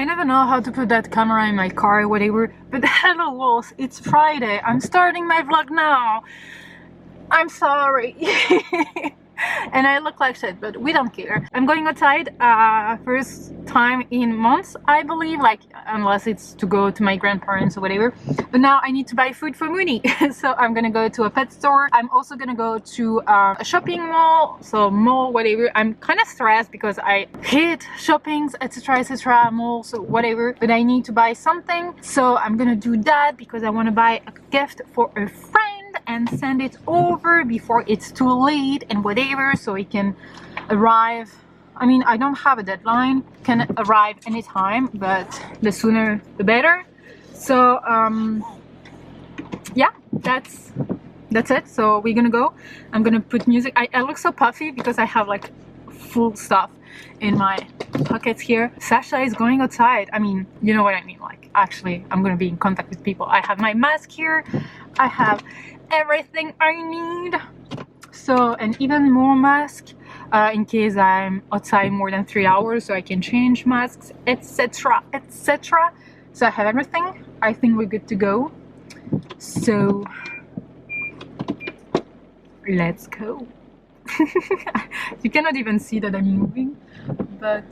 never know how to put that camera in my car or whatever, but hello walls, it's Friday. I'm starting my vlog now. I'm sorry. And I look like shit, but we don't care. I'm going outside first time in months, I believe, like unless it's to go to my grandparents or whatever. But now I need to buy food for Moony. So I'm gonna go to a pet store. I'm also gonna go to a shopping mall, so mall whatever. I'm kind of stressed because I hate shoppings, etc, etc, malls or whatever, but I need to buy something, so I'm gonna do that because I want to buy a gift for a friend and send it over before it's too late and whatever, so it can arrive. I mean, I don't have a deadline, can arrive anytime, but the sooner the better. So yeah, that's it. So we're gonna go. I'm gonna put music. I look so puffy because I have like full stuff in my pockets here. Sasha is going outside. I mean, you know what I mean, like actually I'm gonna be in contact with people. I have my mask here, I have everything I need, so, and even more mask in case I'm outside more than 3 hours, so I can change masks, etc, etc. So I have everything. I think we're good to go, so let's go. You cannot even see that I'm moving, but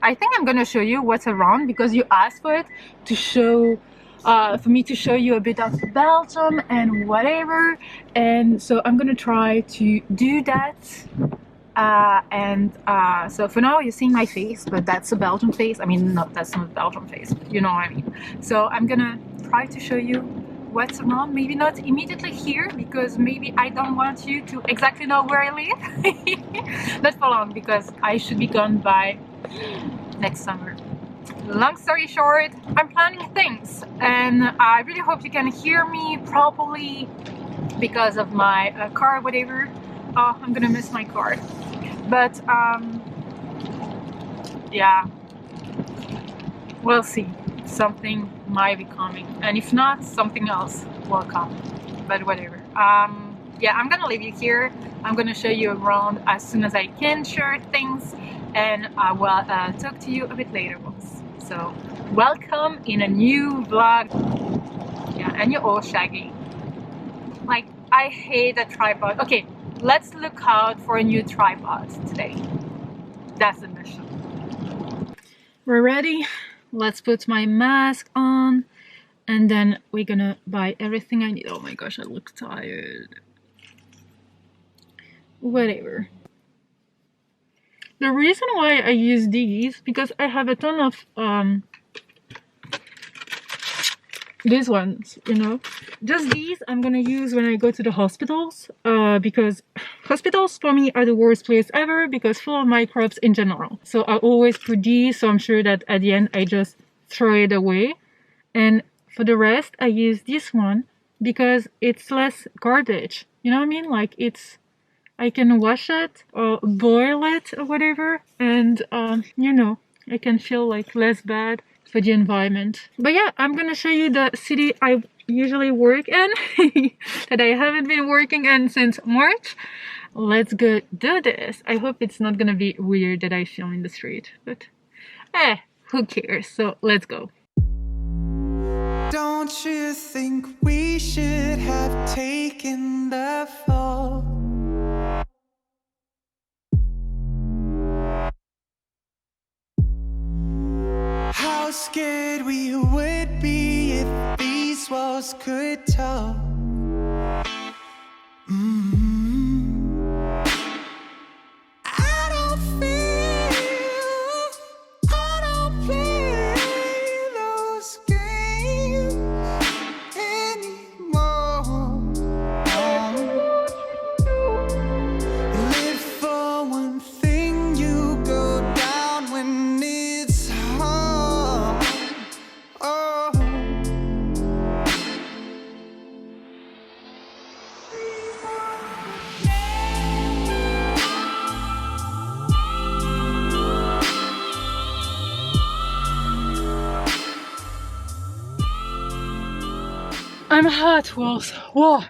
I think I'm gonna show you what's around because you asked for it, to show for me to show you a bit of Belgium and whatever, and so I'm gonna try to do that. So for now you're seeing my face, but that's a Belgian face. I mean, no, that's not a Belgian face, but you know what I mean. So I'm gonna try to show you what's around. Maybe not immediately here because maybe I don't want you to exactly know where I live. Not for long because I should be gone by next summer. Long story short, I'm planning things and I really hope you can hear me properly because of my car, whatever. Oh, I'm gonna miss my car, but yeah, we'll see. Something might be coming, and if not, something else will come, but whatever. Yeah, I'm gonna leave you here. I'm gonna show you around as soon as I can share things, and I will talk to you a bit later, boss. So welcome in a new vlog. Yeah, and you're all shaggy. Like, I hate a tripod. Okay, let's look out for a new tripod today. That's the mission. We're ready. Let's put my mask on and then we're gonna buy everything I need. Oh my gosh, I look tired. Whatever. The reason why I use these, because I have a ton of these ones, you know, just these I'm gonna use when I go to the hospitals, because hospitals for me are the worst place ever because full of microbes in general. So I always put these, so I'm sure that at the end I just throw it away. And for the rest I use this one because it's less garbage, you know what I mean? Like, it's, I can wash it or boil it or whatever, and you know, I can feel like less bad for the environment. But yeah, I'm gonna show you the city I usually work in that I haven't been working in since March. Let's go do this. I hope it's not gonna be weird that I film in the street, but who cares? So let's go. Don't you think we should have taken the fall? How scared we would be if these walls could talk. I don't feel, I don't play those games anymore. Live for one thing, you go down when it's hard. Oh. I'm hot, Wolf. Whoa.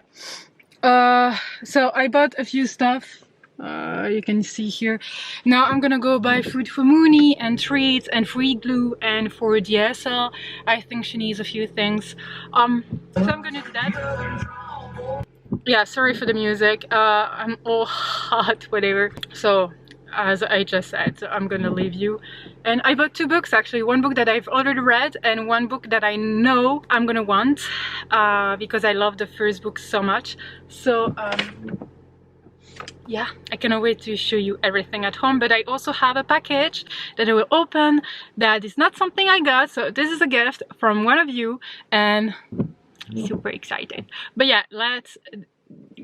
So I bought a few stuff You can see here. Now I'm gonna go buy food for Moony and treats and for Igloo and for DSL. I think she needs a few things. So I'm gonna do that. Yeah, sorry for the music. I'm all hot, whatever. So as I just said, so I'm gonna leave you. And I bought 2 books actually. One book that I've already read and one book that I know I'm gonna want because I love the first book so much. So yeah, I cannot wait to show you everything at home. But I also have a package that I will open that is not something I got, so this is a gift from one of you and super excited. But yeah, let's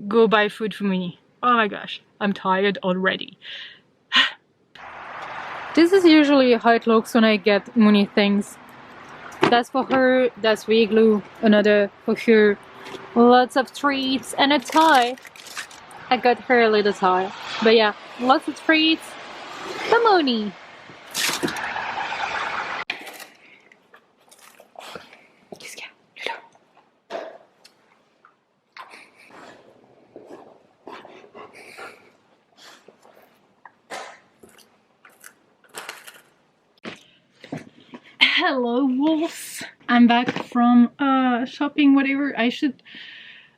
go buy food for me. Oh my gosh, I'm tired already. This is usually how it looks when I get Moony things. That's for her, that's for Igloo, another for her. Lots of treats and a tie. I got her a little tie. But yeah, lots of treats for Moony. Hello wolves, I'm back from shopping, whatever. I should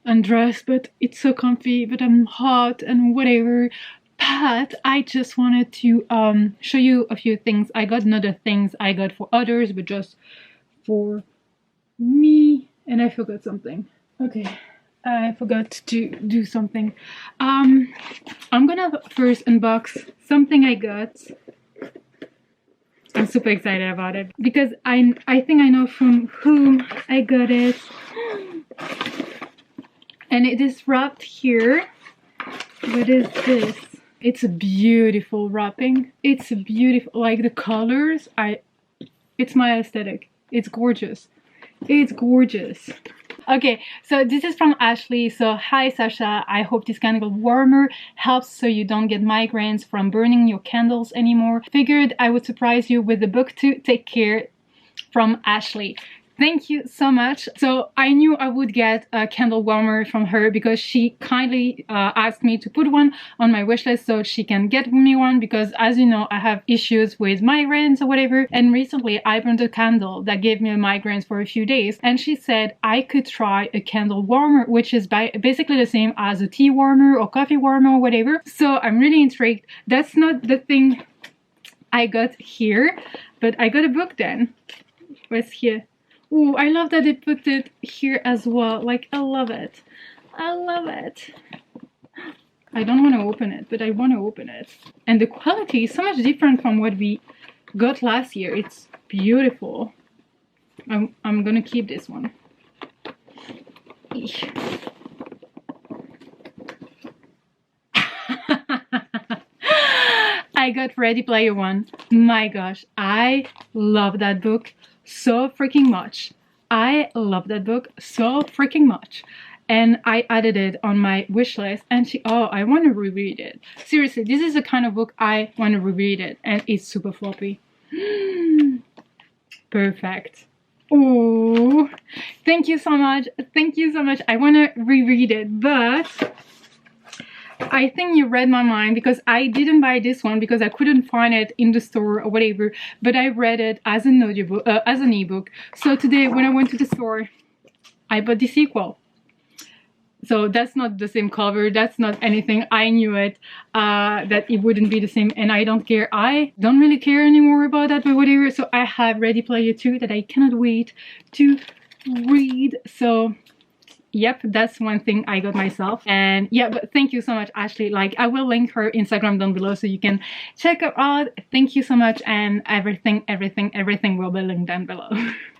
undress, but it's so comfy, but I'm hot and whatever. But I just wanted to show you a few things. I got not the things I got for others, but just for me. And I forgot something. Okay, I forgot to do something. I'm gonna first unbox something I got. I'm super excited about it because I think I know from whom I got it. And it is wrapped here. What is this? It's a beautiful wrapping. It's a beautiful, like the colors, it's my aesthetic. It's gorgeous. It's gorgeous. Okay, so this is from Ashley. So hi Sasha, I hope this candle warmer helps so you don't get migraines from burning your candles anymore. Figured I would surprise you with the book too. Take care, from Ashley. Thank you so much. So I knew I would get a candle warmer from her because she kindly asked me to put one on my wish list so she can get me one, because as you know I have issues with migraines or whatever, and recently I burned a candle that gave me a migraines for a few days, and she said I could try a candle warmer, which is basically the same as a tea warmer or coffee warmer or whatever. So I'm really intrigued. That's not the thing I got here, but I got a book then. What's here? Oh, I love that they put it here as well. Like, I love it. I love it. I don't want to open it, but I want to open it. And the quality is so much different from what we got last year. It's beautiful. I'm gonna keep this one. I got Ready Player One. My gosh, I love that book so freaking much. I love that book so freaking much. And I added it on my wish list, and I want to reread it. Seriously, this is the kind of book I want to reread it, and it's super floppy. Perfect. Oh, thank you so much. Thank you so much. I want to reread it, but I think you read my mind, because I didn't buy this one because I couldn't find it in the store or whatever, but I read it as an audiobook, as an ebook. So today when I went to the store, I bought the sequel. So that's not the same cover, that's not anything. I knew it, that it wouldn't be the same, and I don't care. I don't really care anymore about that, but whatever. So I have Ready Player 2 that I cannot wait to read. So yep, that's one thing I got myself. And yeah, but thank you so much, Ashley. Like, I will link her Instagram down below so you can check her out. Thank you so much, and everything will be linked down below.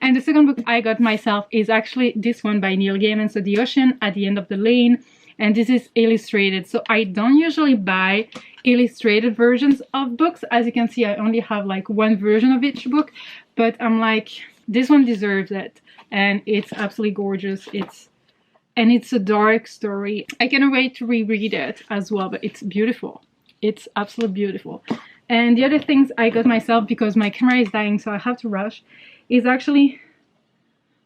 And the second book I got myself is actually this one by Neil Gaiman, so The Ocean at the End of the Lane. And this is illustrated. So I don't usually buy illustrated versions of books. As you can see, I only have like one version of each book, but I'm like, this one deserves it. And it's absolutely gorgeous. And it's a dark story. I cannot wait to reread it as well, but it's beautiful. It's absolutely beautiful. And the other things I got myself, because my camera is dying so I have to rush, is actually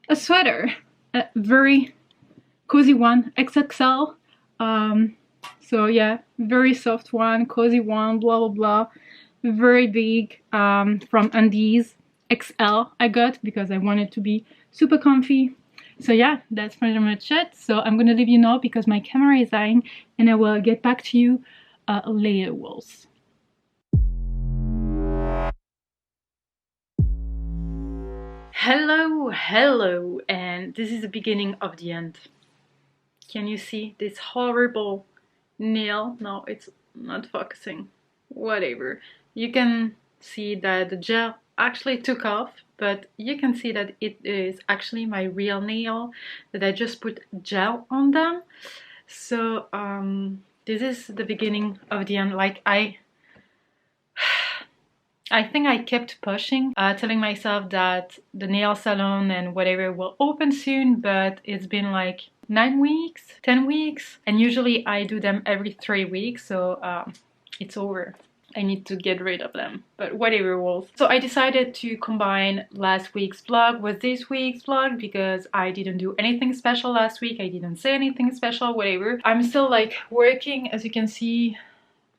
a sweater. A very cozy one, XXL. So yeah, very soft one, cozy one, blah blah blah, very big, from Undies XL I got because I wanted to be super comfy. So yeah, that's pretty much it. So I'm gonna leave you now because my camera is dying, and I will get back to you later, wolves. Hello, and this is the beginning of the end. Can you see this horrible nail? No, it's not focusing. Whatever. You can see that the gel actually took off, but you can see that it is actually my real nail, that I just put gel on them. So this is the beginning of the end. Like I think I kept pushing, telling myself that the nail salon and whatever will open soon, but it's been like 9 weeks, 10 weeks, and usually I do them every 3 weeks, so it's over. I need to get rid of them, but whatever, wolf. So I decided to combine last week's vlog with this week's vlog because I didn't do anything special last week. I didn't say anything special, whatever. I'm still like working, as you can see,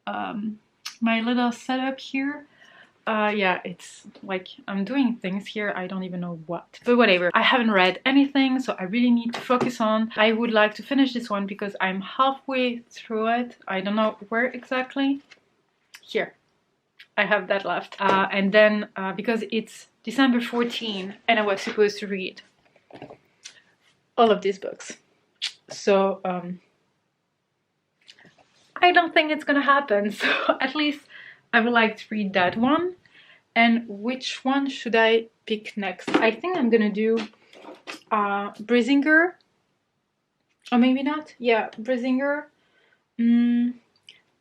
my little setup here. Yeah, it's like I'm doing things here, I don't even know what, but whatever. I haven't read anything, so I really need to focus on. I would like to finish this one because I'm halfway through it. I don't know where exactly. Here, I have that left. And then because it's December 14 and I was supposed to read all of these books, so I don't think it's gonna happen. So at least I would like to read that one. And which one should I pick next? I think I'm gonna do Brisinger, or maybe not. Yeah, Brisinger,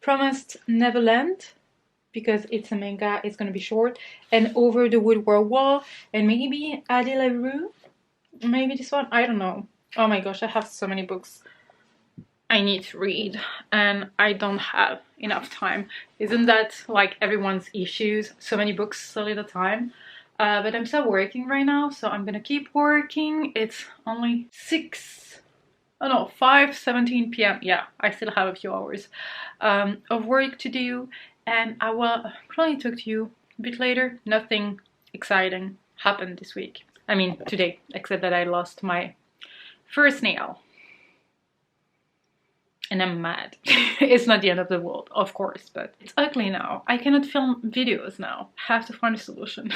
Promised Neverland, because it's a manga, it's gonna be short, and Over the Woodward Wall, and maybe Adi LaRue, maybe this one, I don't know. Oh my gosh, I have so many books I need to read and I don't have enough time. Isn't that like everyone's issues? So many books, so little time. But I'm still working right now, so I'm gonna keep working. It's only 5:17 p.m. Yeah, I still have a few hours of work to do, and I will probably talk to you a bit later. Nothing exciting happened this week. I mean today, except that I lost my first nail. And I'm mad. It's not the end of the world, of course, but it's ugly now. I cannot film videos now. I have to find a solution.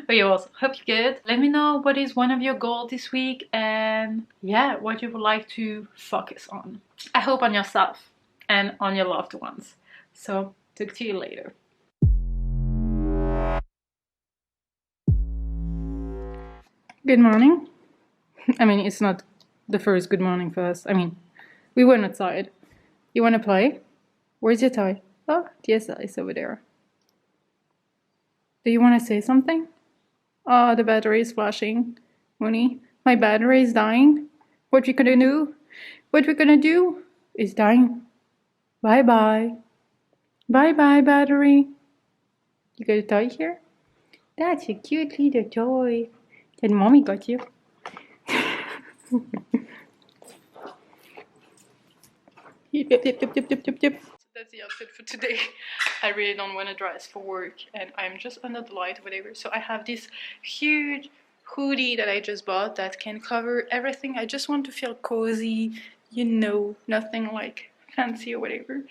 But you also hope you're good. Let me know what is one of your goals this week, and yeah, what you would like to focus on. I hope on yourself and on your loved ones. So talk to you later. Good morning. I mean, it's not the first good morning for us. I mean, we went outside. You want to play? Where's your toy? Oh, DSL is over there. Do you want to say something? Oh, the battery is flashing. Moony, my battery is dying. What we gonna do? What we're gonna do is dying. Bye-bye. Bye-bye, battery. You got a toy here? That's a cute little toy that mommy got you. Yep. So that's the outfit for today. I really don't want to dress for work and I'm just under the light or whatever. So I have this huge hoodie that I just bought that can cover everything. I just want to feel cozy, you know, nothing like fancy or whatever.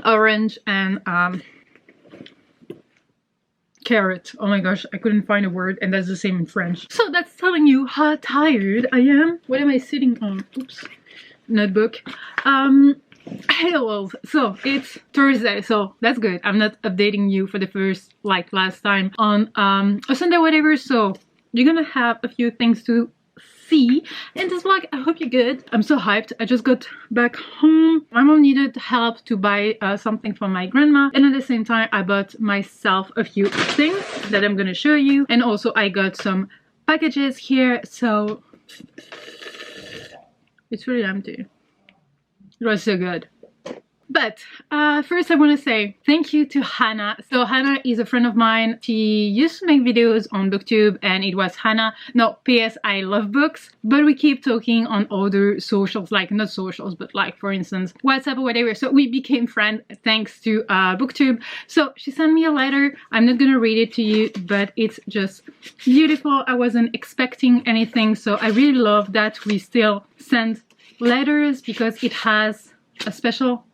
Orange and carrot. Oh my gosh, I couldn't find a word, and that's the same in French. So that's telling you how tired I am. What am I sitting on? Oops, notebook. Hello. So it's Thursday, so that's good. I'm not updating you for the first, like last time, on a Sunday, whatever. So you're gonna have a few things to see in this vlog. I hope you're good. I'm so hyped. I just got back home. My mom needed help to buy something for my grandma, and at the same time I bought myself a few things that I'm gonna show you, and also I got some packages here, so it's really empty. It was so good. But first I want to say thank you to Hannah. So Hannah is a friend of mine. She used to make videos on BookTube and it was Hannah. No, PS, I love books. But we keep talking on other socials, like not socials, but like for instance, WhatsApp or whatever. So we became friends thanks to BookTube. So she sent me a letter. I'm not gonna read it to you, but it's just beautiful. I wasn't expecting anything. So I really love that we still send letters because it has a special...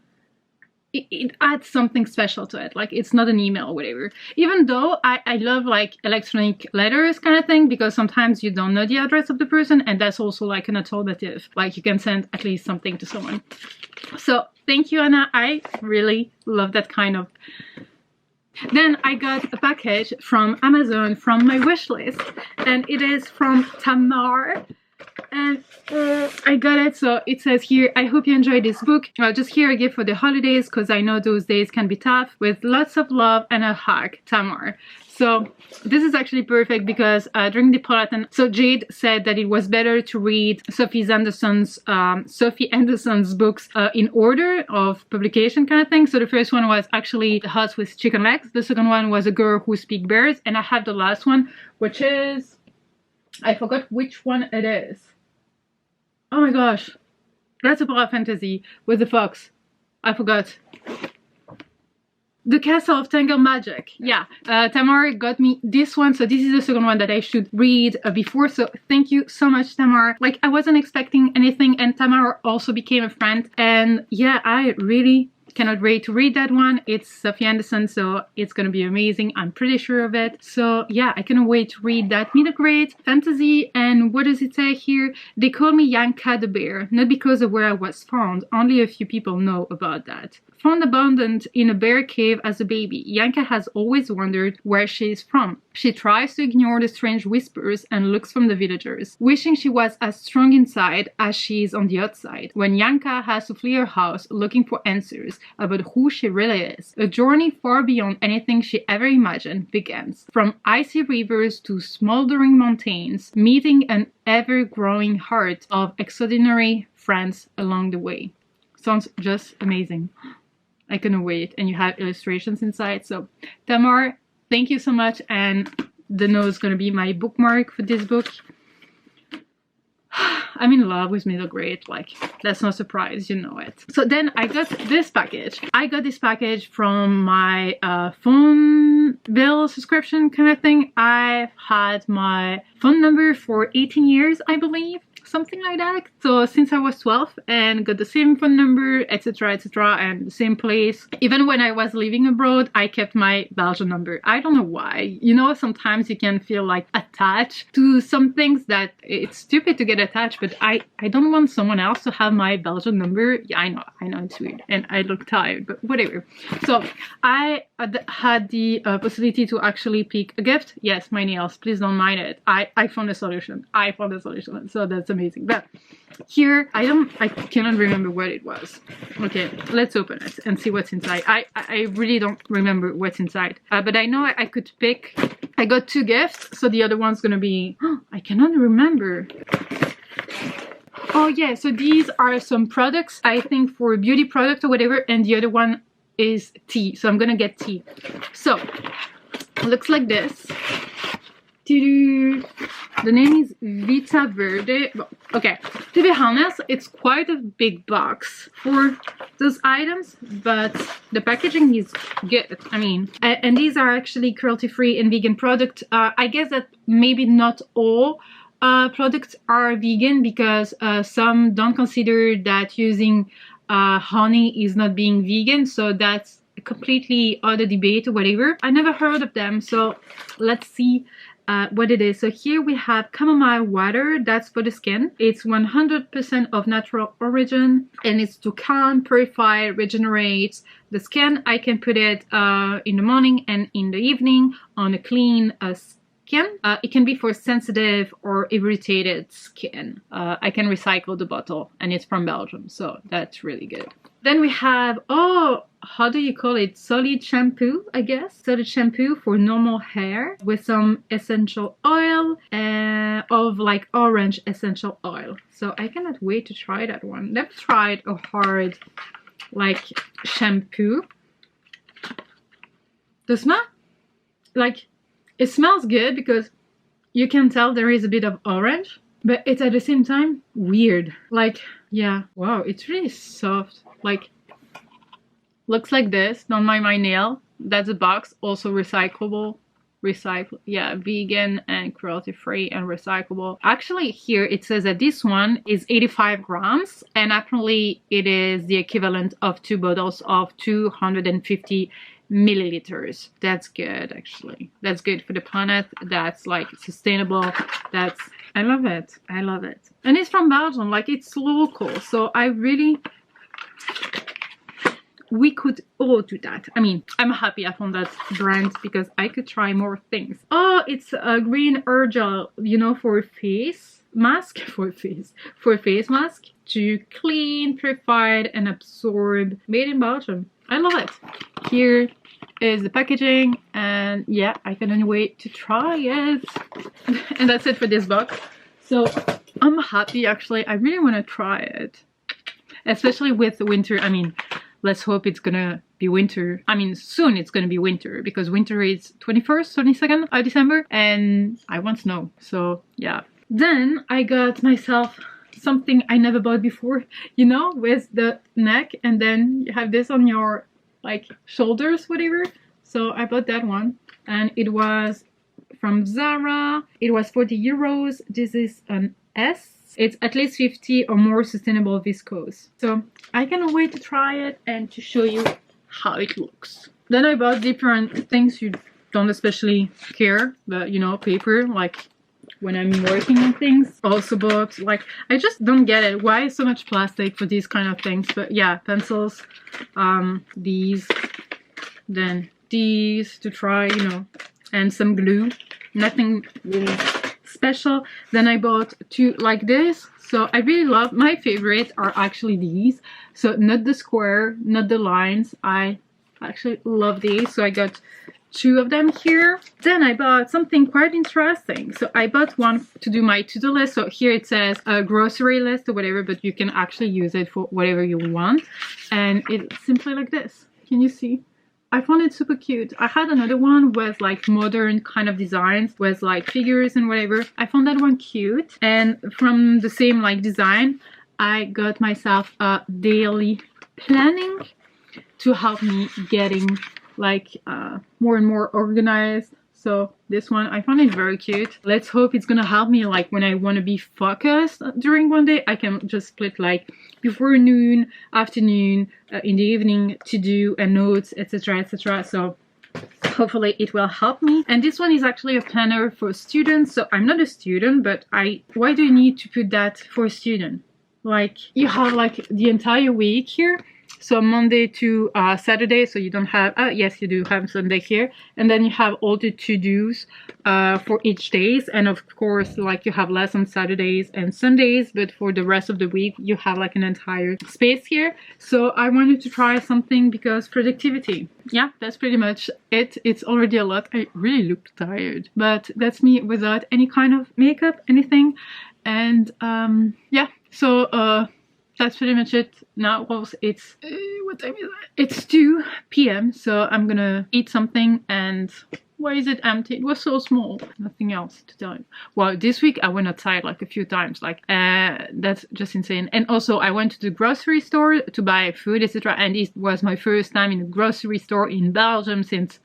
It adds something special to it. Like, it's not an email or whatever. Even though I love like electronic letters kind of thing, because sometimes you don't know the address of the person, and that's also like an alternative. Like, you can send at least something to someone. So thank you, Anna. I really love that kind of... Then I got a package from Amazon from my wish list, and it is from Tamar. And I got it, so it says here, I hope you enjoyed this book. Just here a gift for the holidays, because I know those days can be tough. With lots of love and a hug, Tamar. So this is actually perfect because during the Readathon, so Jade said that it was better to read Sophie Anderson's books in order of publication kind of thing. So the first one was actually The House with Chicken Legs. The second one was A Girl Who Speaks Bears. And I have the last one, which is... I forgot which one it is. Oh my gosh. That's a horror fantasy with the fox. I forgot. The Castle of Tangled Magic. Yeah. Tamar got me this one. So this is the second one that I should read before. So thank you so much, Tamar. Like, I wasn't expecting anything. And Tamar also became a friend. And yeah, I really... cannot wait to read that one. It's Sophie Anderson, so it's gonna be amazing. I'm pretty sure of it. So yeah, I cannot wait to read that middle grade fantasy. And what does it say here? They call me Yanka the bear, not because of where I was found. Only a few people know about that. Found abandoned in a bear cave as a baby, Yanka has always wondered where she is from. She tries to ignore the strange whispers and looks from the villagers, wishing she was as strong inside as she is on the outside. When Yanka has to flee her house looking for answers about who she really is, a journey far beyond anything she ever imagined begins. From icy rivers to smoldering mountains, meeting an ever-growing herd of extraordinary friends along the way. Sounds just amazing. I cannot wait. And you have illustrations inside. So Tamar, thank you so much. And the note is going to be my bookmark for this book. I'm in love with middle grade. Like, that's no surprise, you know it. So then I got this package. I got this package from my phone bill subscription kind of thing. I've had my phone number for 18 years, I believe. Something like that. So since I was 12 and got the same phone number, etc, etc, and the same place. Even when I was living abroad, I kept my Belgian number. I don't know why. You know, sometimes you can feel like attached to some things that it's stupid to get attached, but I don't want someone else to have my Belgian number. Yeah, I know it's weird and I look tired, but whatever. So I had the possibility to actually pick a gift. Yes, my nails, please don't mind it. I found a solution. I found a solution. So that's amazing. But here I cannot remember what it was. Okay, let's open it and see what's inside. I really don't remember what's inside, but I know I could pick. I got two gifts, so the other one's gonna be I cannot remember. Oh yeah, so these are some products, I think for beauty product or whatever, and the other one is tea, so I'm gonna get tea. So it looks like this. The name is Vita Verte. Okay, to be honest, it's quite a big box for those items, but the packaging is good. I mean, and these are actually cruelty-free and vegan products. I guess that maybe not all products are vegan, because some don't consider that using honey is not being vegan, so that's completely other debate or whatever. I never heard of them, so let's see what it is. So here we have chamomile water, that's for the skin. It's 100% of natural origin, and it's to calm, purify, regenerate the skin. I can put it in the morning and in the evening on a clean skin. It can be for sensitive or irritated skin. I can recycle the bottle, and it's from Belgium, so that's really good. Then we have, oh, how do you call it? Solid shampoo, I guess. Solid shampoo for normal hair with some essential oil of like orange essential oil. So I cannot wait to try that one. Never tried a hard like shampoo. The smell, like, it smells good because you can tell there is a bit of orange, but it's at the same time weird. Like, yeah, wow, it's really soft. Like, looks like this. Don't mind my nail. That's a box, also recyclable. Yeah, vegan and cruelty free and recyclable. Actually, here it says that this one is 85 grams, and apparently it is the equivalent of 2 bottles of 250 milliliters. That's good, actually. That's good for the planet. That's like sustainable. That's, I love it. I love it. And it's from Belgium, like it's local. So I really, we could all do that. I mean, I'm happy I found that brand because I could try more things. Oh, it's a green hair gel, you know, for face mask, for face mask to clean, purified and absorb. Made in Belgium. I love it. Here is the packaging, and yeah, I couldn't wait to try it. And that's it for this box. So I'm happy, actually. I really want to try it, especially with winter. I mean, let's hope it's gonna be winter. I mean, soon it's gonna be winter because winter is 21st, 22nd of December, and I want snow. So yeah. Then I got myself something I never bought before, you know, with the neck, and then you have this on your like shoulders, whatever. So I bought that one, and it was from Zara. It was 40 euros. This is an S. It's at least 50 or more sustainable viscose. So I cannot wait to try it and to show you how it looks. Then I bought different things you don't especially care, but you know, paper, like when I'm working on things. Also books, like I just don't get it. Why so much plastic for these kind of things? But yeah, pencils, these, then these to try, you know, and some glue. Nothing really special. Then I bought two like this. So I really love, my favorites are actually these. So not the square, not the lines. I actually love these. So I got two of them here. Then I bought something quite interesting. So I bought one to do my to-do list. So here it says a grocery list or whatever, but you can actually use it for whatever you want. And it's simply like this. Can you see? I found it super cute. I had another one with like modern kind of designs with like figures and whatever. I found that one cute. And from the same like design, I got myself a daily planning to help me getting like more and more organized. So this one, I found it very cute. Let's hope it's gonna help me like when I want to be focused during one day. I can just split like before noon, afternoon, in the evening to do and notes, etc, etc. So hopefully it will help me. And this one is actually a planner for students. So I'm not a student, but why do you need to put that for a student? Like you have like the entire week here. So Monday to Saturday, so you don't have, yes you do have Sunday here. And then you have all the to-dos for each days. And of course, like you have less on Saturdays and Sundays, but for the rest of the week, you have like an entire space here. So I wanted to try something because productivity. Yeah, that's pretty much it. It's already a lot. I really look tired, but that's me without any kind of makeup, anything. And yeah, so that's pretty much it. Now, well, it's what time is it? It's 2 p.m. So I'm gonna eat something. And why is it empty? It was so small. Nothing else to tell you. Well, this week I went outside like a few times. Like that's just insane. And also I went to the grocery store to buy food, etc. And it was my first time in a grocery store in Belgium since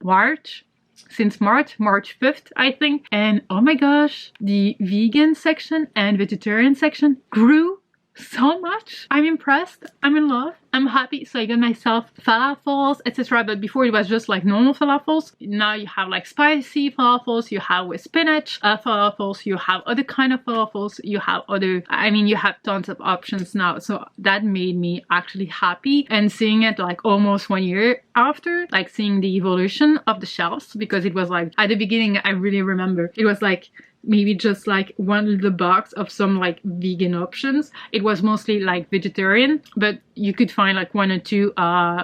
March 5th, I think. And oh my gosh, the vegan section and vegetarian section grew so much. I'm impressed. I'm in love. I'm happy. So I got myself falafels, etc. But before it was just like normal falafels. Now you have like spicy falafels. You have with spinach falafels. You have other kind of falafels. You have other, I mean, you have tons of options now. So that made me actually happy. And seeing it like almost 1 year after, like seeing the evolution of the shelves, because it was like at the beginning, I really remember it was like maybe just like one little box of some like vegan options. It was mostly like vegetarian, but you could find like 1 or 2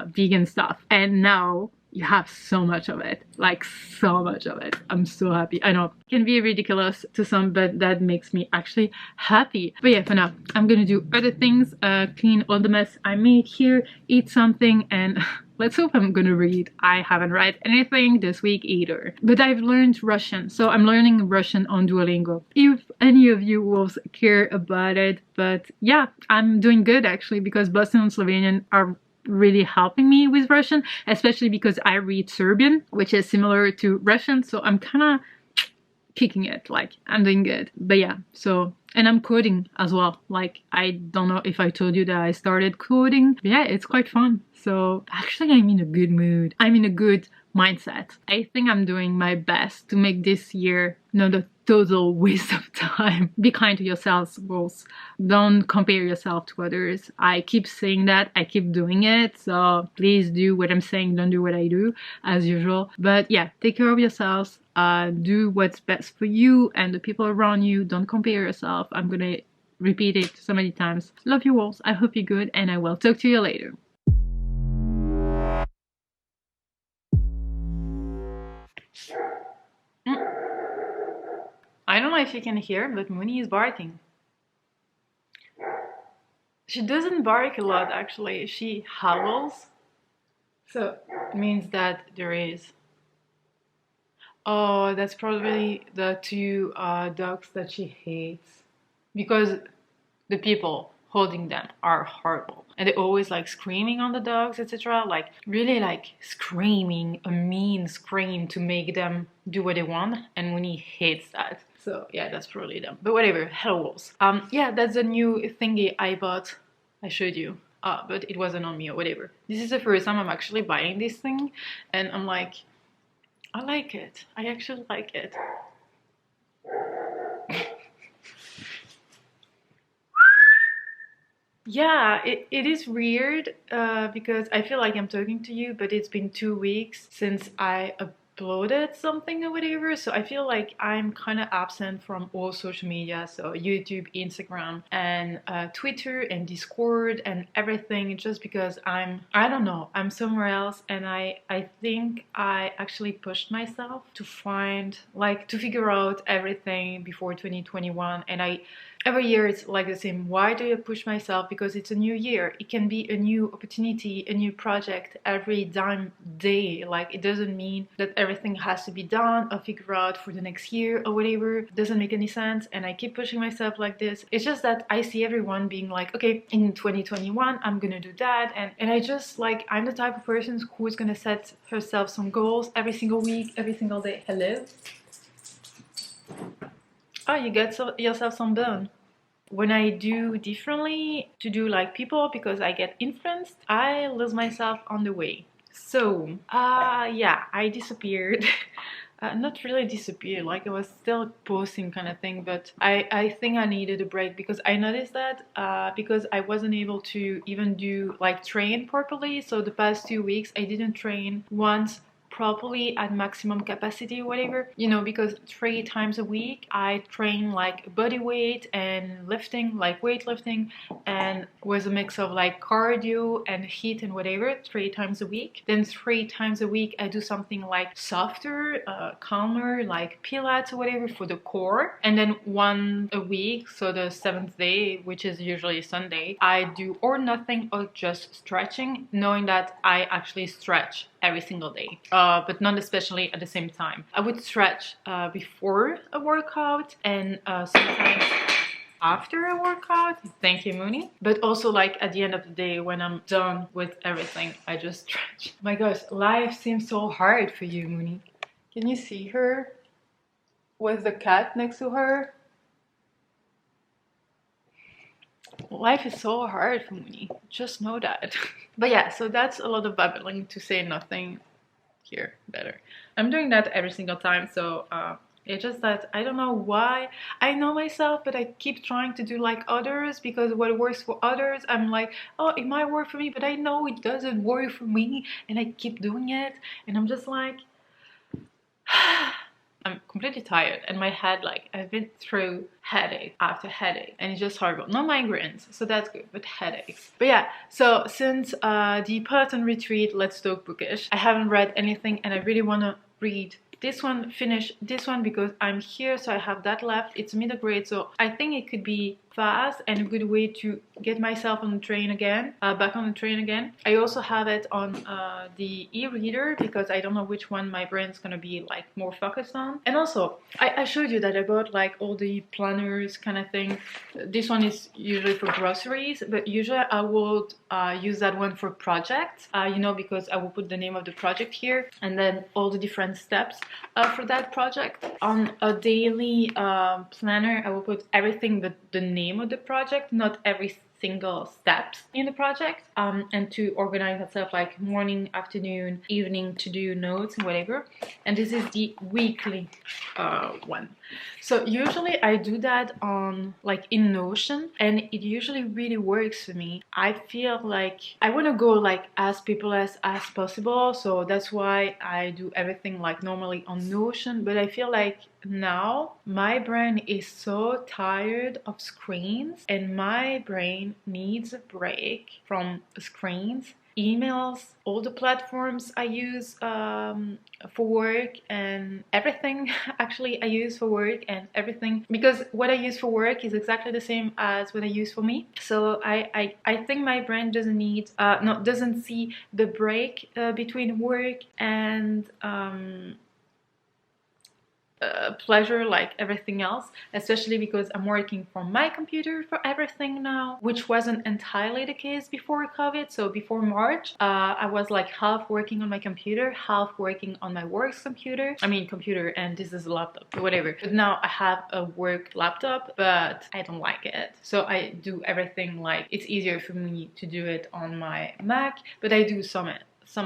vegan stuff. And now you have so much of it, like so much of it. I'm so happy. I know it can be ridiculous to some, but that makes me actually happy. But yeah, for now I'm gonna do other things, clean all the mess I made here, eat something, and let's hope I'm gonna read. I haven't read anything this week either, but I've learned Russian, so I'm learning Russian on Duolingo, if any of you will care about it. But yeah, I'm doing good actually, because Boston and Slovenian are really helping me with Russian, especially because I read Serbian, which is similar to Russian, so I'm kind of kicking it, like I'm doing good. But yeah, so, and I'm coding as well. Like, I don't know if I told you that I started coding, but yeah, it's quite fun. So actually I'm in a good mood, I'm in a good mindset. I think I'm doing my best to make this year not a total waste of time. Be kind to yourselves, girls. Don't compare yourself to others. I keep saying that, I keep doing it, so please do what I'm saying, don't do what I do, as usual. But yeah, take care of yourselves, do what's best for you and the people around you. Don't compare yourself. I'm gonna repeat it so many times. Love you all, I hope you're good, and I will talk to you later. I don't know if you can hear, but Moony is barking. She doesn't bark a lot actually, she howls. So it means that there is... Oh, that's probably the two dogs that she hates. Because the people holding them are horrible. And they're always like screaming on the dogs, etc. Like really like screaming, a mean scream to make them do what they want. And Moony hates that. So yeah, that's probably them. But whatever, hello wolves. Yeah, that's a new thingy I bought. I showed you. But it wasn't on me or whatever. This is the first time I'm actually buying this thing. And I'm like, I like it. I actually like it. Yeah, it is weird because I feel like I'm talking to you, but it's been 2 weeks since I uploaded something or whatever, so I feel like I'm kind of absent from all social media, so YouTube, Instagram, and Twitter and Discord and everything, just because I don't know, I'm somewhere else, and I think I actually pushed myself to find, like, to figure out everything before 2021, and every year it's like the same. Why do I push myself? Because it's a new year. It can be a new opportunity, a new project every damn day. Like, it doesn't mean that everything has to be done or figured out for the next year or whatever. It doesn't make any sense, and I keep pushing myself like this. It's just that I see everyone being like, okay, in 2021 I'm gonna do that, and I just, like, I'm the type of person who's gonna set herself some goals every single week, every single day. Hello? Oh, you get yourself some bone. When I do differently to do like people, because I get influenced, I lose myself on the way. So, yeah, I disappeared. Not really disappeared, like I was still posting kind of thing, but I think I needed a break, because I noticed that because I wasn't able to even do, like, train properly. So the past 2 weeks I didn't train once properly at maximum capacity or whatever, you know, because 3 times a week I train like body weight and lifting, like weightlifting, and was a mix of like cardio and HIIT and whatever, 3 times a week. Then 3 times a week I do something like softer, calmer, like pilates or whatever for the core. And then 1 a week, so the 7th day, which is usually Sunday, I do or nothing or just stretching, knowing that I actually stretch every single day, but not especially at the same time. I would stretch before a workout and sometimes after a workout. Thank you, Moony. But also, like, at the end of the day, when I'm done with everything, I just stretch. My gosh, life seems so hard for you, Moony. Can you see her with the cat next to her? Life is so hard for me, just know that. But yeah, so that's a lot of babbling to say nothing here. Better. I'm doing that every single time, so it's just that I don't know why. I know myself, but I keep trying to do like others, because what works for others, I'm like, oh, it might work for me, but I know it doesn't work for me, and I keep doing it, and I'm just like, I'm completely tired, and my head, like, I've been through headache after headache, and it's just horrible. No migraines, so that's good, but headaches. But yeah, so since the Peloton retreat, let's talk bookish, I haven't read anything, and I really want to read this one, finish this one, because I'm here, so I have that left. It's middle grade, so I think it could be fast and a good way to get myself on the train again, back on the train again. I also have it on the e-reader because I don't know which one my brain's gonna be like more focused on. And also, I showed you that I bought like all the planners kind of thing. This one is usually for groceries, but usually I would use that one for projects, you know, because I will put the name of the project here and then all the different steps for that project. On a daily planner, I will put everything but the name of the project, not every single steps in the project, and to organize myself like morning, afternoon, evening to do notes and whatever. And this is the weekly one. So usually I do that on like in Notion, and it usually really works for me. I feel like I want to go like as paperless as possible, so that's why I do everything like normally on Notion. But I feel like now my brain is so tired of screens, and my brain needs a break from screens, emails, all the platforms I use for work, and everything actually I use for work and everything, because what I use for work is exactly the same as what I use for me. So I think my brain doesn't need doesn't see the break between work and pleasure like everything else, especially because I'm working from my computer for everything now, which wasn't entirely the case before COVID. So before March, I was like half working on my computer, half working on my work's computer. I mean computer, and this is a laptop, but whatever. But now I have a work laptop, but I don't like it. So I do everything like, it's easier for me to do it on my Mac, but I do some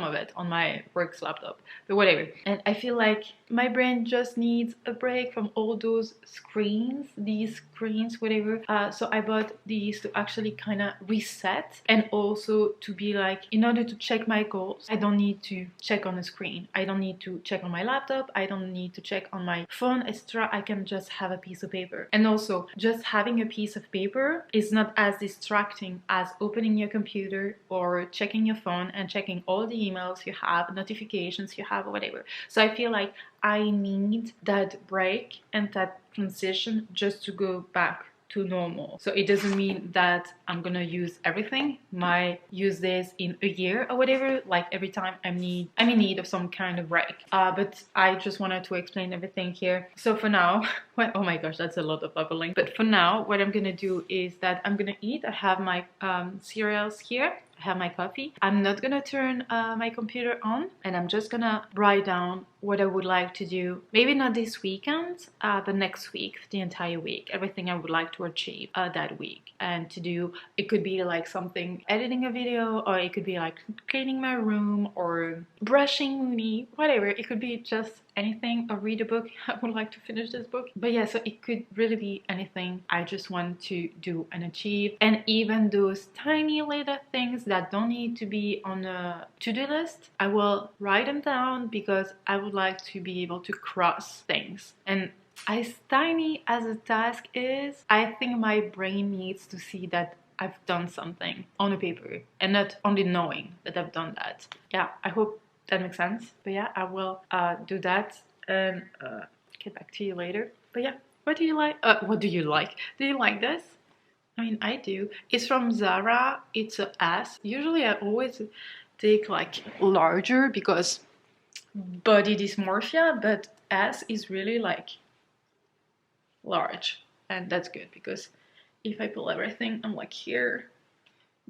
of it on my work's laptop, but whatever. And I feel like my brain just needs a break from all those screens, these screens, whatever. So I bought these to actually kind of reset, and also to be like, in order to check my goals, I don't need to check on the screen. I don't need to check on my laptop. I don't need to check on my phone, etc. I can just have a piece of paper. And also, just having a piece of paper is not as distracting as opening your computer or checking your phone and checking all the emails you have, notifications you have, or whatever. So I feel like I need that break and that transition just to go back to normal. So it doesn't mean that I'm gonna use everything, might use this in a year or whatever, like every time I'm in need of some kind of break. But I just wanted to explain everything here. So for now, well, oh my gosh, that's a lot of bubbling. But for now, what I'm gonna do is that I'm gonna eat. I have my cereals here. I have my coffee. I'm not gonna turn my computer on, and I'm just gonna write down what I would like to do. Maybe not this weekend, but next week, the entire week. Everything I would like to achieve that week. And to do, it could be like something, editing a video, or it could be like cleaning my room, or brushing Moony, whatever. It could be just anything, or read a book. I would like to finish this book. But yeah, so it could really be anything I just want to do and achieve. And even those tiny little things that don't need to be on a to-do list, I will write them down, because I would like to be able to cross things. And as tiny as a task is, I think my brain needs to see that I've done something on a paper, and not only knowing that I've done that. Yeah, I hope that makes sense. But yeah, I will do that and get back to you later. But yeah, what do you like? What do you like? Do you like this? I mean, I do. It's from Zara. It's a S. Usually I always take like larger because body dysmorphia, but S is really like large, and that's good, because if I pull everything, I'm like here.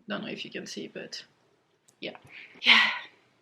Don't know if you can see, but yeah.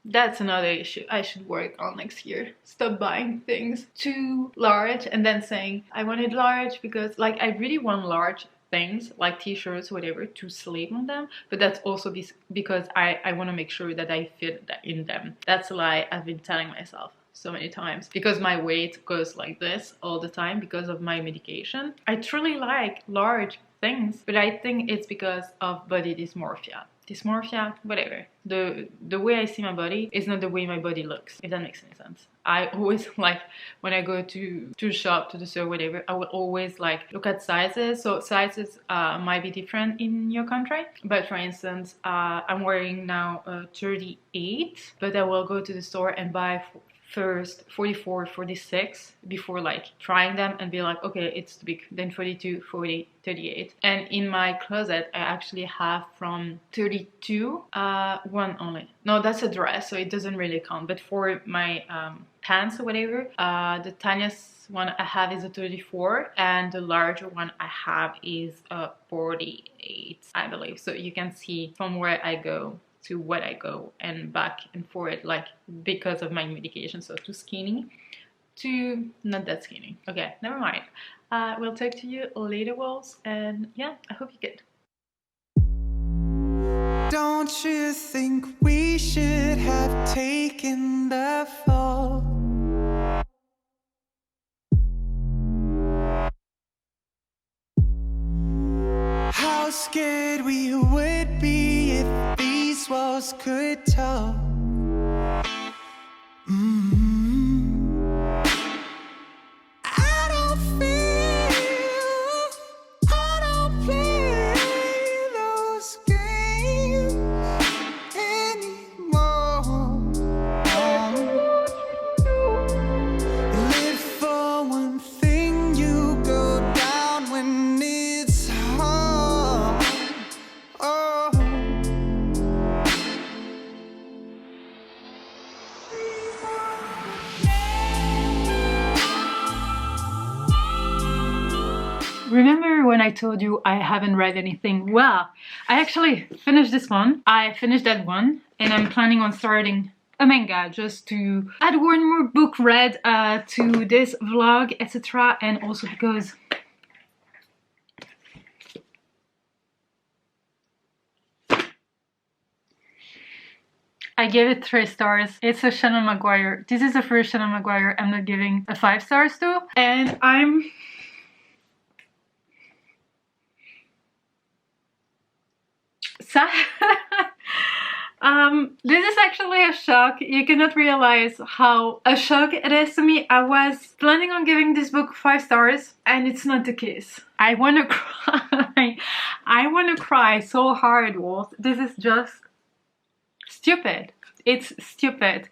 That's another issue I should work on next year. Stop buying things too large and then saying I want it large, because like I really want large things like t-shirts, whatever, to sleep on them, but that's also because I want to make sure that I fit in them. That's a lie I've been telling myself so many times, because my weight goes like this all the time because of my medication. I truly like large things, but I think it's because of body dysmorphia. dysmorphia, whatever. The way I see my body is not the way my body looks, if that makes any sense. I always like, when I go to shop, to the store, whatever, I will always like look at sizes. So sizes might be different in your country, but for instance, I'm wearing now 38, but I will go to the store and buy first 44, 46 before like trying them and be like, okay, it's too big, then 42, 40, 38. And in my closet I actually have from 32 one only. No, that's a dress, so it doesn't really count, but for my pants or whatever, the tiniest one I have is a 34 and the larger one I have is a 48, I believe. So you can see from where I go to what I go and back and forth, like because of my medication. So too skinny to not that skinny. Okay, never mind. We'll talk to you later, Walls, and yeah, I hope you're good. Don't you think we should have taken the fall? How scared we would be if these walls could talk. I don't feel, I don't play those games anymore. You live for one thing, you go down when it's hard. Oh. Remember when I told you I haven't read anything? Well, I actually finished this one. I finished that one and I'm planning on starting a manga just to add one more book read to this vlog, etc. And also because I gave it 3 stars. It's a Shannon Maguire. This is the first Shannon Maguire I'm not giving a 5 stars to. And I'm... this is actually a shock. You cannot realize how a shock it is to me. I was planning on giving this book 5 stars and it's not the case. I want to cry. I want to cry so hard, Walt. This is just stupid. It's stupid.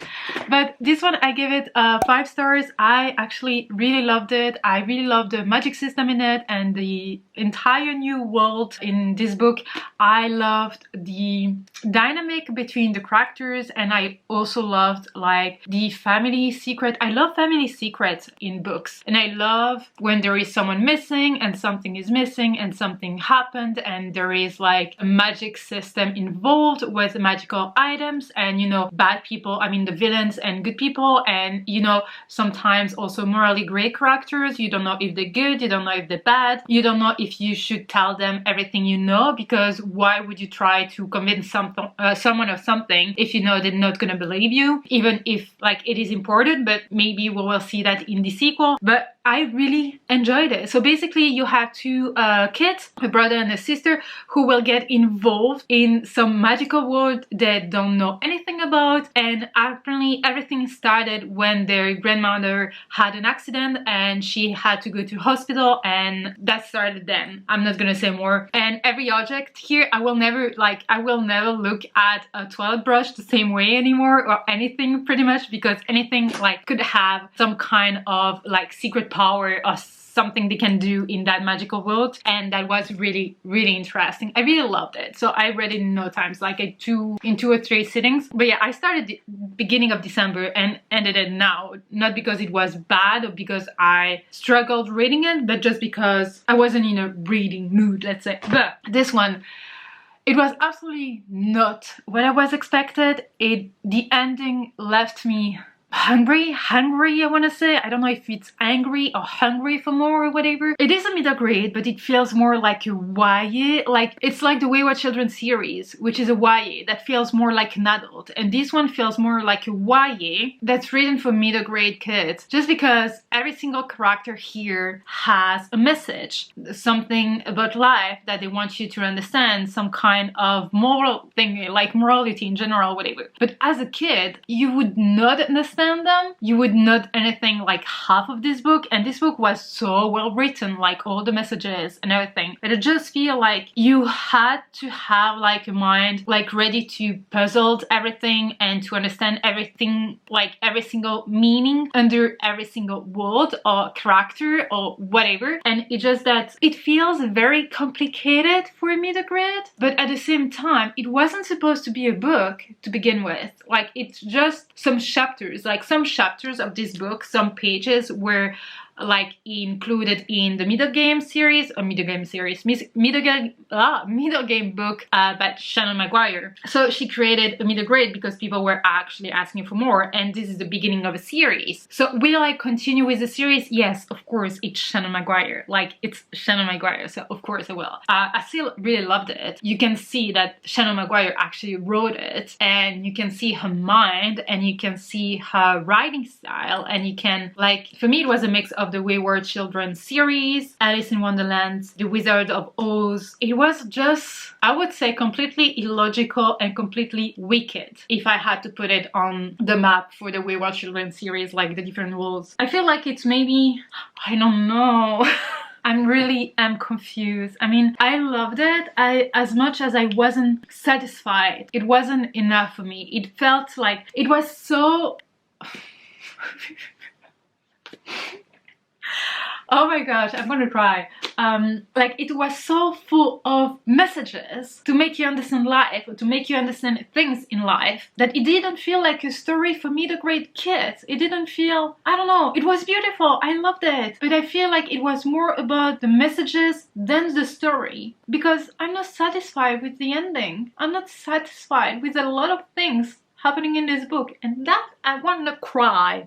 But this one I give it 5 stars. I actually really loved it. I really loved the magic system in it and the entire new world in this book. I loved the dynamic between the characters and I also loved like the family secret. I love family secrets in books and I love when there is someone missing and something is missing and something happened and there is like a magic system involved with magical items and, you know, bad people, I mean the villains and good people, and you know, sometimes also morally gray characters. You don't know if they're good, you don't know if they're bad, you don't know if you should tell them everything you know, because why would you try to convince someone of something if you know they're not gonna believe you, even if like it is important, but maybe we will see that in the sequel. But I really enjoyed it. So basically you have 2 kids, a brother and a sister, who will get involved in some magical world they don't know anything about, and apparently everything started when their grandmother had an accident and she had to go to hospital, and that started then. I'm not gonna say more. And every object here, I will never look at a toilet brush the same way anymore or anything, pretty much, because anything like could have some kind of like secret power or something they can do in that magical world, and that was really interesting. I really loved it. So I read it in no times, like in 2 or 3 sittings. But yeah, I started the beginning of December and ended it now, not because it was bad or because I struggled reading it, but just because I wasn't in a reading mood, let's say. But this one, it was absolutely not what I was expected. The ending left me hungry, I want to say. I don't know if it's angry or hungry for more or whatever. It is a middle grade, but it feels more like a YA. Like, it's like the Wayward Children series, which is a YA that feels more like an adult. And this one feels more like a YA that's written for middle grade kids. Just because every single character here has a message, something about life that they want you to understand, some kind of moral thing, like morality in general, whatever. But as a kid, you would not understand them. You would not anything like half of this book. And this book was so well written, like all the messages and everything, that I just feel like you had to have like a mind like ready to puzzle everything and to understand everything, like every single meaning under every single word or character or whatever. And it's just that it feels very complicated for a middle grade, but at the same time, it wasn't supposed to be a book to begin with. Like, it's just some chapters, like some chapters of this book, some pages were like included in the middle game book by Shannon Maguire. So she created a middle grade because people were actually asking for more, and this is the beginning of a series. So will I continue with the series? Yes, of course. It's Shannon Maguire, like it's Shannon Maguire, so of course I will. I still really loved it. You can see that Shannon Maguire actually wrote it, and you can see her mind, and you can see her writing style, and you can, like, for me it was a mix of the Wayward Children series, Alice in Wonderland, The Wizard of Oz. It was just, I would say, completely illogical and completely wicked if I had to put it on the map for the Wayward Children series, like the different worlds. I feel like it's maybe, I don't know. I'm confused. I mean, I loved it. As much as I wasn't satisfied, it wasn't enough for me. It felt like it was so oh my gosh, I'm gonna cry. Like, it was so full of messages to make you understand life, or to make you understand things in life, that it didn't feel like a story for middle grade kids. It didn't feel, I don't know, it was beautiful, I loved it, but I feel like it was more about the messages than the story, because I'm not satisfied with the ending. I'm not satisfied with a lot of things happening in this book, and that I want to cry.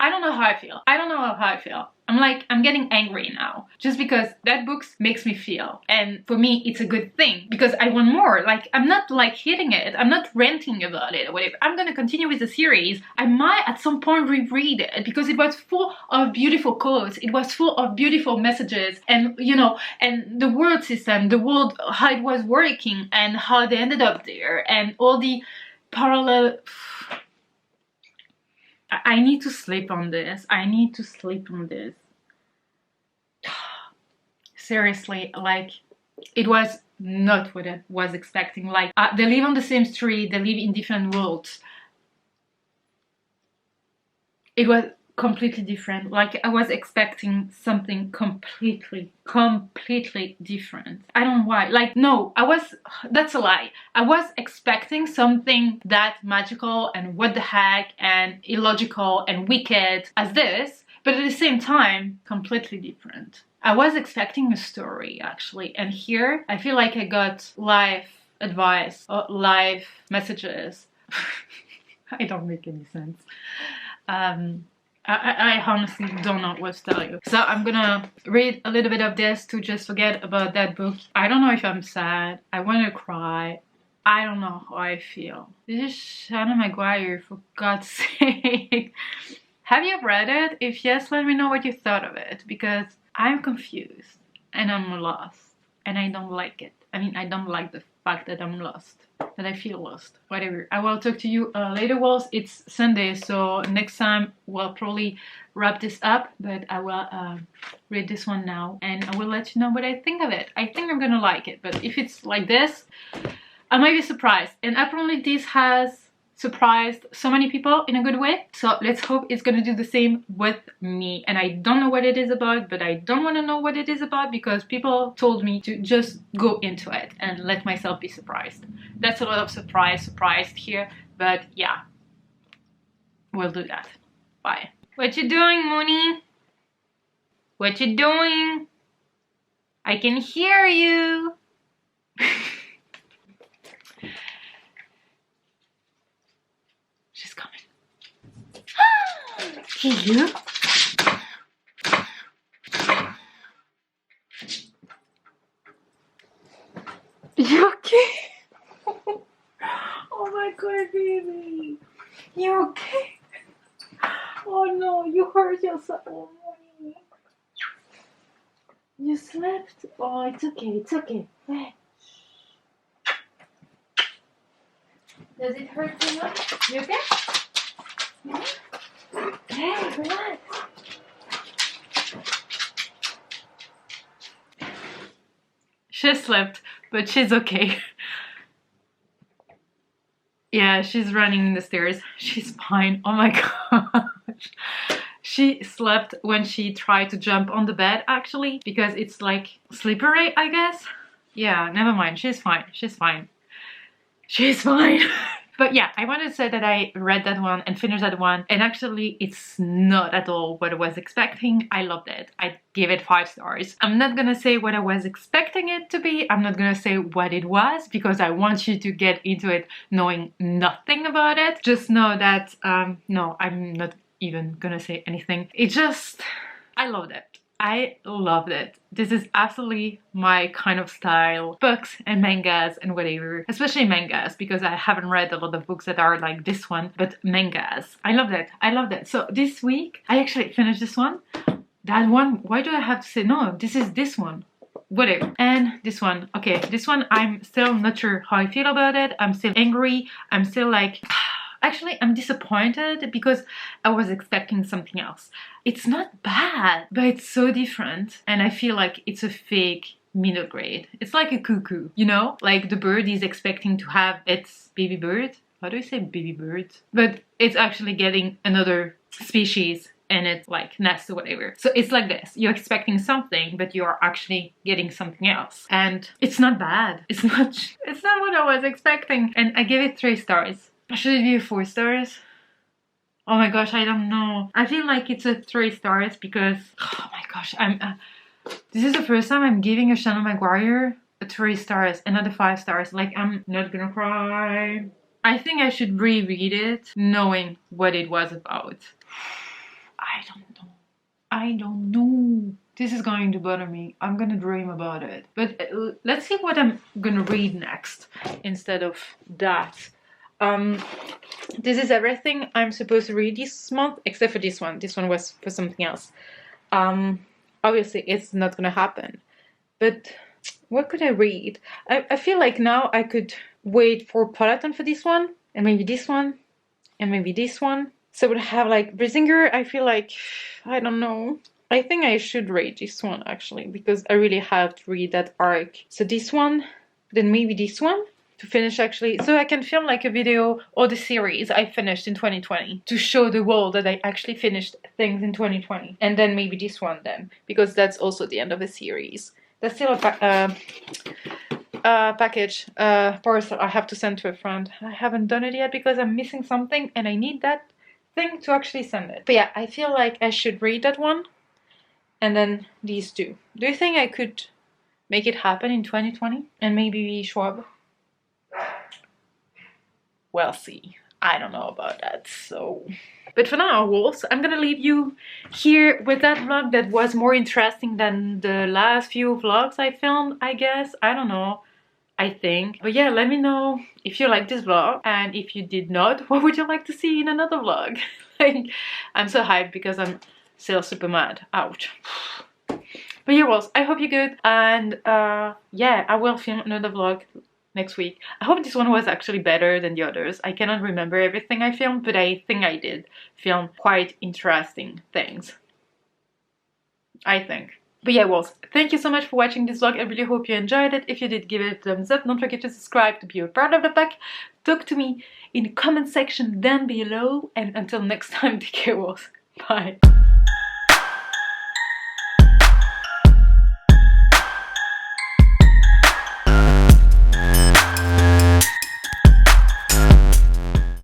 I don't know how I feel. I don't know how I feel. I'm getting angry now, just because that book makes me feel. And for me, it's a good thing, because I want more. Like, I'm not like hating it. I'm not ranting about it or whatever. I'm gonna continue with the series. I might at some point reread it, because it was full of beautiful quotes. It was full of beautiful messages, and, you know, and the word system, the world, how it was working, and how they ended up there, and all the parallel. I need to sleep on this. I need to sleep on this. Seriously, like, it was not what I was expecting. Like, they live on the same street, they live in different worlds. It was completely different. Like, I was expecting something completely different. I don't know why. Like, no, that's a lie. I was expecting something that magical and what the heck and illogical and wicked as this, but at the same time, completely different. I was expecting a story, actually, and here I feel like I got life advice or life messages. I don't make any sense. I honestly don't know what to tell you. So I'm gonna read a little bit of this to just forget about that book. I don't know if I'm sad. I want to cry. I don't know how I feel. This is Shannon Maguire, for God's sake. Have you read it? If yes, let me know what you thought of it, because I'm confused and I'm lost and I don't like it. I mean, I don't like the fact that I'm lost, that I feel lost. Whatever. I will talk to you later, Walls. It's Sunday, so next time we'll probably wrap this up, but I will read this one now and I will let you know what I think of it. I think I'm gonna like it, but if it's like this, I might be surprised. And apparently this has surprised so many people in a good way, so let's hope it's gonna do the same with me. And I don't know what it is about, but I don't want to know what it is about, because people told me to just go into it and let myself be surprised. That's a lot of surprised here, but yeah, we'll do that. Bye. What you doing, Moony? What you doing? I can hear you. She's coming. You? You okay? Oh my god, baby. You okay? Oh no, you hurt yourself. Oh, Moony. You slept? Oh, it's okay, it's okay. Does it hurt too much? You okay? Hey, relax. She slept, but she's okay. Yeah, she's running in the stairs. She's fine. Oh my gosh. She slept when she tried to jump on the bed, actually, because it's like slippery, I guess. Yeah, never mind. She's fine. She's fine. She's fine. But yeah, I wanted to say that I read that one and finished that one, and actually it's not at all what I was expecting. I loved it. I gave it 5 stars. I'm not gonna say what I was expecting it to be. I'm not gonna say what it was because I want you to get into it knowing nothing about it. Just know that, no, I'm not even gonna say anything. It just, I loved it. I loved it. This is absolutely my kind of style. Books and mangas and whatever. Especially mangas, because I haven't read a lot of books that are like this one, but mangas. I loved it. I loved it. So this week, I actually finished this one. That one, why do I have to say no? This is this one. Whatever. And this one. Okay, this one, I'm still not sure how I feel about it. I'm still angry. I'm still like... Actually, I'm disappointed because I was expecting something else. It's not bad, but it's so different. And I feel like it's a fake middle grade. It's like a cuckoo, you know? Like the bird is expecting to have its baby bird. How do you say baby bird? But it's actually getting another species and it's like nest or whatever. So it's like this. You're expecting something, but you're actually getting something else. And it's not bad. It's not what I was expecting. And I gave it 3 stars. Should it be 4 stars? Oh my gosh, I don't know. I feel like it's a 3 stars because, oh my gosh, this is the first time I'm giving a Shannon Maguire a 3 stars and not a 5 stars. Like, I'm not gonna cry. I think I should reread it knowing what it was about. I don't know. This is going to bother me. I'm gonna dream about it. But let's see what I'm gonna read next instead of that. This is everything I'm supposed to read this month, except for this one. This one was for something else. Obviously, it's not gonna happen. But what could I read? I feel like now I could wait for Peloton for this one, and maybe this one, and maybe this one. So I would have like Brisinger. I feel like, I don't know. I think I should read this one actually, because I really have to read that arc. So this one, then maybe this one. To finish actually, so I can film like a video or the series I finished in 2020 to show the world that I actually finished things in 2020, and then maybe this one then, because that's also the end of a series. That's still a package parcel I have to send to a friend. I haven't done it yet because I'm missing something and I need that thing to actually send it. But yeah, I feel like I should read that one and then these 2. Do you think I could make it happen in 2020 and maybe Schwab? We'll see. I don't know about that, so... But for now, wolves, I'm gonna leave you here with that vlog that was more interesting than the last few vlogs I filmed, I guess. I don't know. I think. But yeah, let me know if you like this vlog. And if you did not, what would you like to see in another vlog? Like, I'm so hyped because I'm still super mad. Ouch. But yeah, wolves, I hope you're good. And yeah, I will film another vlog next week. I hope this one was actually better than the others. I cannot remember everything I filmed, but I think I did film quite interesting things. I think. But yeah, wolves, thank you so much for watching this vlog. I really hope you enjoyed it. If you did, give it a thumbs up. Don't forget to subscribe to be a part of the pack. Talk to me in the comment section down below. And until next time, take care, wolves. Bye.